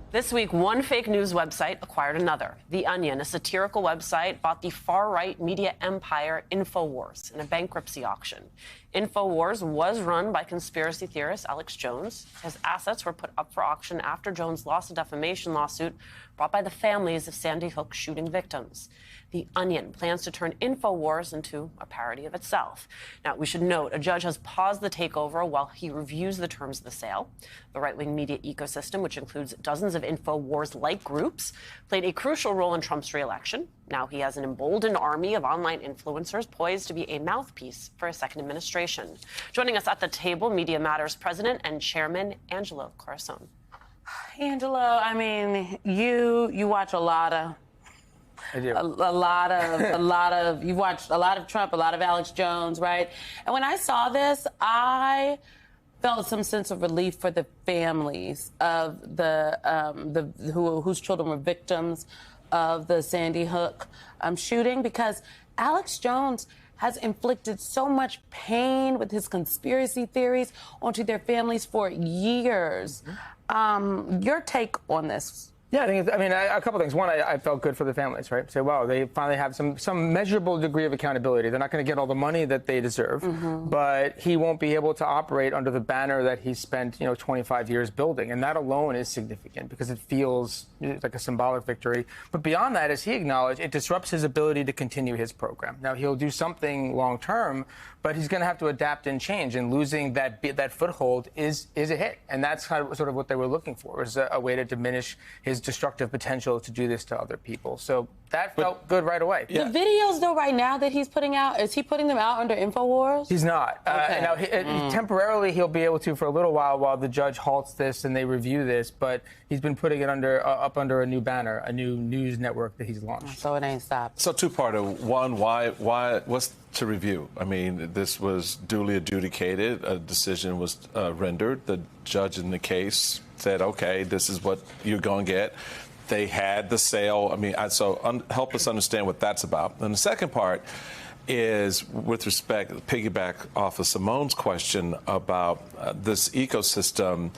This week, one fake news website acquired another. The Onion, a satirical website, bought the far-right media empire InfoWars in a bankruptcy auction. InfoWars was run by conspiracy theorist Alex Jones. His assets were put up for auction after Jones lost a defamation lawsuit brought by the families of Sandy Hook shooting victims. The Onion plans to turn InfoWars into a parody of itself. Now, we should note, a judge has paused the takeover while he reviews the terms of the sale. The right-wing media ecosystem, which includes dozens of InfoWars-like groups, played a crucial role in Trump's re-election. Now he has an emboldened army of online influencers poised to be a mouthpiece for a second administration. Joining us at the table, Media Matters President and Chairman Angelo Corazon. Angelo, I mean, you watch a lot of... I do. A lot of, you've watched a lot of Trump, a lot of Alex Jones, right? And when I saw this, I felt some sense of relief for the families of whose children were victims of the Sandy Hook shooting, because Alex Jones has inflicted so much pain with his conspiracy theories onto their families for years. Your take on this? Yeah, a couple things. One, I felt good for the families, right? Say, wow, they finally have some measurable degree of accountability. They're not going to get all the money that they deserve, but he won't be able to operate under the banner that he spent, 25 years building. And that alone is significant because it feels like a symbolic victory. But beyond that, as he acknowledged, it disrupts his ability to continue his program. Now, he'll do something long term, but he's going to have to adapt and change. And losing that foothold is a hit. And that's sort of what they were looking for, was a way to diminish his destructive potential to do this to other people. So that felt good right away. Yeah. The videos, though, right now that he's putting out, is he putting them out under InfoWars? He's not. Okay. Now, temporarily, he'll be able to for a little while the judge halts this and they review this, but he's been putting it up under a new banner, a new news network that he's launched. So it ain't stopped. So two-parter. One, why, what's to review? I mean, this was duly adjudicated. A decision was rendered. The judge in the case said, okay, this is what you're going to get. They had the sale. I mean, help us understand what that's about. And the second part is with respect, piggyback off of Simone's question about this ecosystem.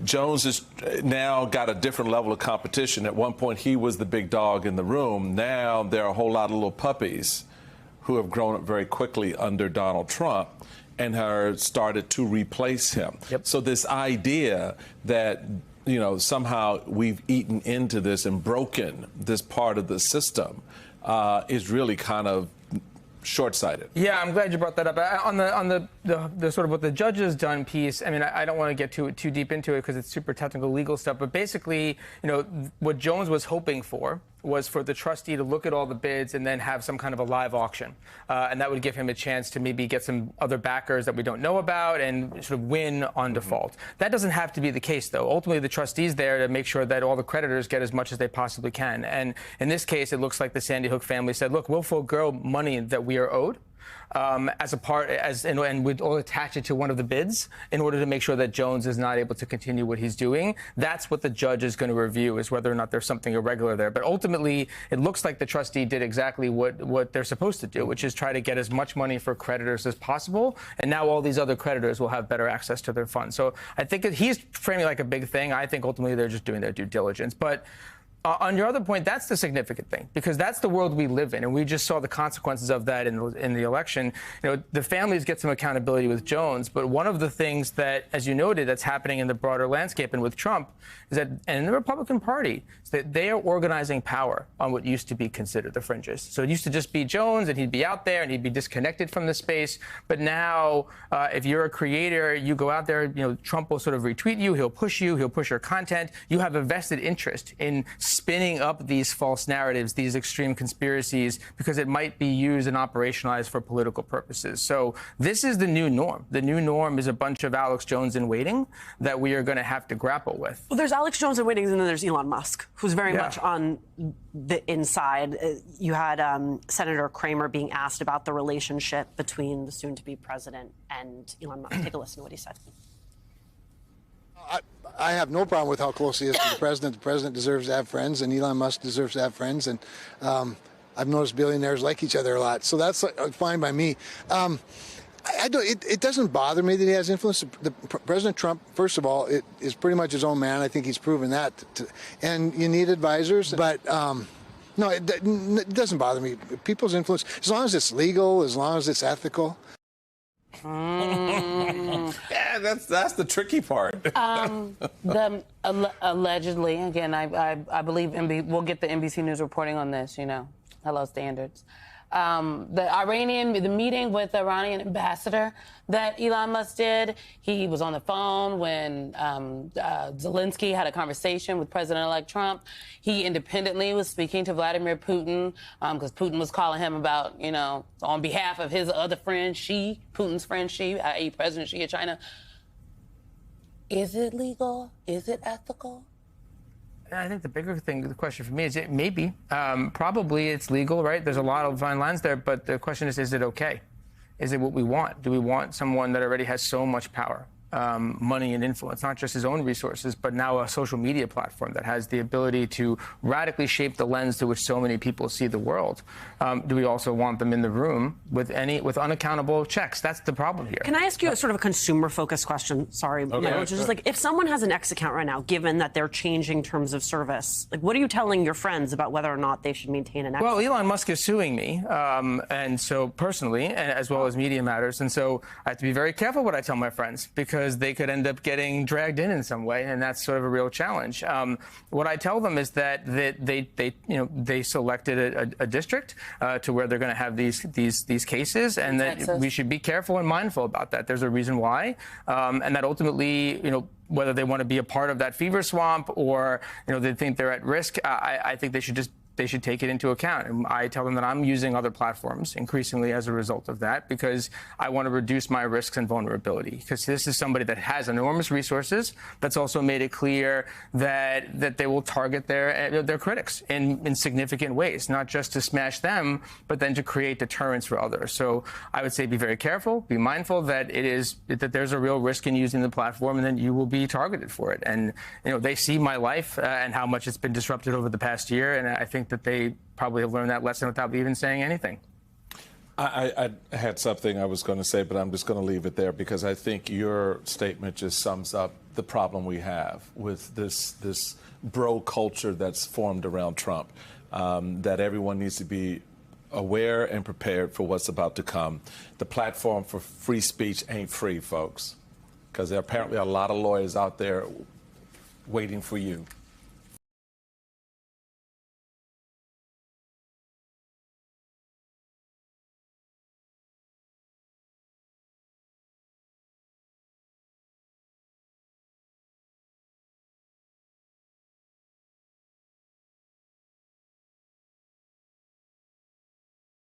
Jones has now got a different level of competition. At one point, he was the big dog in the room. Now there are a whole lot of little puppies who have grown up very quickly under Donald Trump and have started to replace him. Yep. So this idea that somehow we've eaten into this and broken this part of the system is really kind of short-sighted. Yeah, I'm glad you brought that up. On the sort of what the judge has done piece, I mean, I don't want to get too deep into it because it's super technical legal stuff, but basically, what Jones was hoping for was for the trustee to look at all the bids and then have some kind of a live auction. And that would give him a chance to maybe get some other backers that we don't know about and sort of win on default. That doesn't have to be the case, though. Ultimately, the trustee's there to make sure that all the creditors get as much as they possibly can. And in this case, it looks like the Sandy Hook family said, look, we'll forego money that we are owed. And we'd all attach it to one of the bids in order to make sure that Jones is not able to continue what he's doing. That's what the judge is going to review, is whether or not there's something irregular there. But ultimately, it looks like the trustee did exactly what they're supposed to do, which is try to get as much money for creditors as possible. And now all these other creditors will have better access to their funds. So I think he's framing like a big thing. I think ultimately they're just doing their due diligence. But on your other point, that's the significant thing, because that's the world we live in, and we just saw the consequences of that in the election. The families get some accountability with Jones, but one of the things that, as you noted, that's happening in the broader landscape and with Trump is that, and in the Republican Party, is that they are organizing power on what used to be considered the fringes. So it used to just be Jones, and he'd be out there, and he'd be disconnected from the space. But now, if you're a creator, you go out there, Trump will sort of retweet you, he'll push your content. You have a vested interest in spinning up these false narratives, these extreme conspiracies, because it might be used and operationalized for political purposes. So this is the new norm. The new norm is a bunch of Alex Jones in waiting that we are going to have to grapple with. Well, there's Alex Jones in waiting, and then there's Elon Musk, who's very much on the inside. You had Senator Kramer being asked about the relationship between the soon-to-be president and Elon Musk. Take a listen to what he said. I have no problem with how close he is to the president. The president deserves to have friends, and Elon Musk deserves to have friends. And I've noticed billionaires like each other a lot, so that's fine by me. I don't. It doesn't bother me that he has influence. President Trump, first of all, is pretty much his own man. I think he's proven that. And you need advisors, but no, it doesn't bother me. People's influence, as long as it's legal, as long as it's ethical. Yeah, that's the tricky part. Allegedly, again, I believe we'll get the NBC News reporting on this. Hello standards. The meeting with the Iranian ambassador that Elon Musk did, he was on the phone when Zelensky had a conversation with President-elect Trump. He independently was speaking to Vladimir Putin because Putin was calling him about, on behalf of his other friend, Xi, Putin's friend Xi, i.e. President Xi of China. Is it legal? Is it ethical? I think the bigger thing, the question for me is maybe. Probably it's legal, right? There's a lot of fine lines there, but the question is it okay? Is it what we want? Do we want someone that already has so much power, money and influence, not just his own resources, but now a social media platform that has the ability to radically shape the lens through which so many people see the world? Do we also want them in the room with unaccountable checks? That's the problem here. Can I ask you a sort of a consumer-focused question? Sorry, Okay. which is just like, if someone has an X account right now, given that they're changing terms of service, like, what are you telling your friends about whether or not they should maintain an X? Well, Elon Musk is suing me, and so personally, as well as Media Matters, and so I have to be very careful what I tell my friends because they could end up getting dragged in some way, and that's sort of a real challenge. What I tell them is that they selected a district to where they're going to have these cases, and that Texas. we should be careful and mindful about that. There's a reason why, and that ultimately, whether they want to be a part of that fever swamp or they think they're at risk, I think they should take it into account. And I tell them that I'm using other platforms increasingly as a result of that because I want to reduce my risks and vulnerability. Because this is somebody that has enormous resources, that's also made it clear that they will target their critics in significant ways, not just to smash them, but then to create deterrence for others. So I would say be very careful, be mindful that there's a real risk in using the platform, and then you will be targeted for it. And they see my life and how much it's been disrupted over the past year, and I think that they probably have learned that lesson without even saying anything. I had something I was going to say, but I'm just going to leave it there because I think your statement just sums up the problem we have with this bro culture that's formed around Trump, that everyone needs to be aware and prepared for what's about to come. The platform for free speech ain't free, folks, because there are apparently a lot of lawyers out there waiting for you.